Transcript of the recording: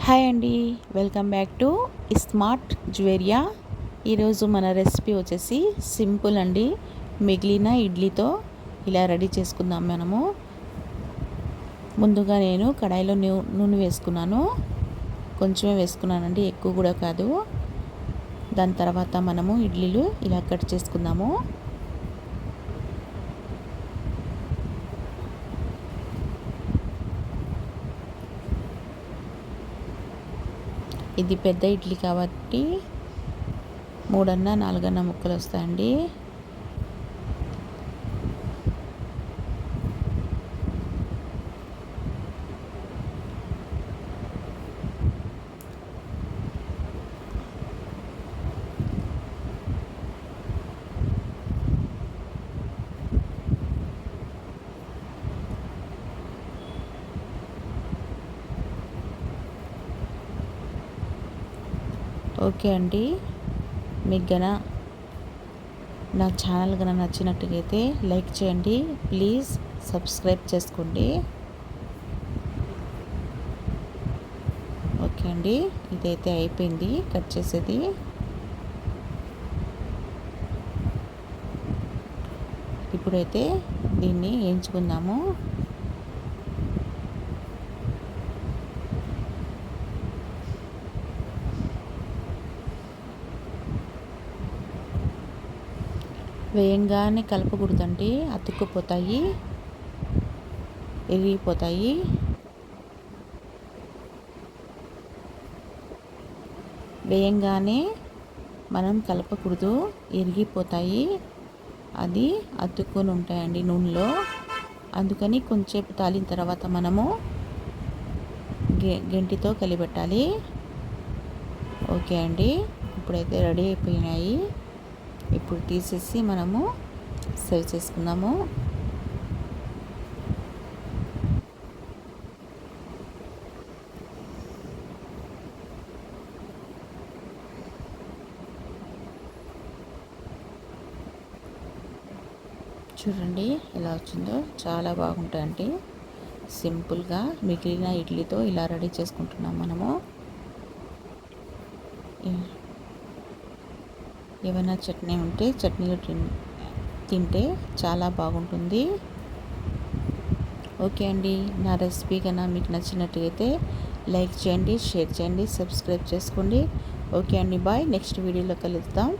Hi అండి, welcome back to smart జ్యువెరియా. ఈరోజు మన రెసిపీ వచ్చేసి సింపుల్ అండి. మిగిలిన ఇడ్లీతో ఇలా రెడీ చేసుకుందాం మనము. ముందుగా నేను కడాయిలో నూనె వేసుకున్నాను. కొంచెమే వేసుకున్నానండి, ఎక్కువ కూడా కాదు. దాని తర్వాత మనము ఇడ్లీలు ఇలా కట్ చేసుకుందాము. ఇది పెద్ద ఇడ్లీ కాబట్టి 3 4 ముక్కలు వస్తాయండి. ఓకే అండి, మీకు నా ఛానల్ నచ్చినట్టుగైతే లైక్ చేయండి, ప్లీజ్ సబ్స్క్రైబ్ చేసుకోండి. ఓకే అండి, ఇదైతే అయిపోయింది కట్ చేసేది. ఇప్పుడైతే దీన్ని వేయించుకుందాము. వేయంగానే కలపకూడదండి, అతుక్కుపోతాయి, ఎగిరిపోతాయి. వేయంగానే మనం కలపకూడదు, ఎరిగిపోతాయి, అది అతుక్కొని ఉంటాయండి నూనెలో. అందుకని కొంచెంసేపు తాలిన తర్వాత మనము గెంటితో కలిపెట్టాలి. ఓకే అండి, ఇప్పుడైతే రెడీ అయిపోయినాయి. ఇప్పుడు తీసేసి మనము సర్వ్ చేసుకుందాము. చూడండి ఎలా వచ్చిందో, చాలా బాగుంటాయండి. సింపుల్గా మిగిలిన ఇడ్లీతో ఇలా రెడీ చేసుకుంటున్నాం మనము. ఏమైనా చట్నీ ఉంటే చట్నీలో తింటే చాలా బాగుంటుంది. ఓకే అండి, నా రెసిపీ కన్నా మీకు నచ్చినట్టయితే లైక్ చేయండి, షేర్ చేయండి, సబ్స్క్రైబ్ చేసుకోండి. ఓకే అండి, బాయ్. నెక్స్ట్ వీడియోలో కలుద్దాం.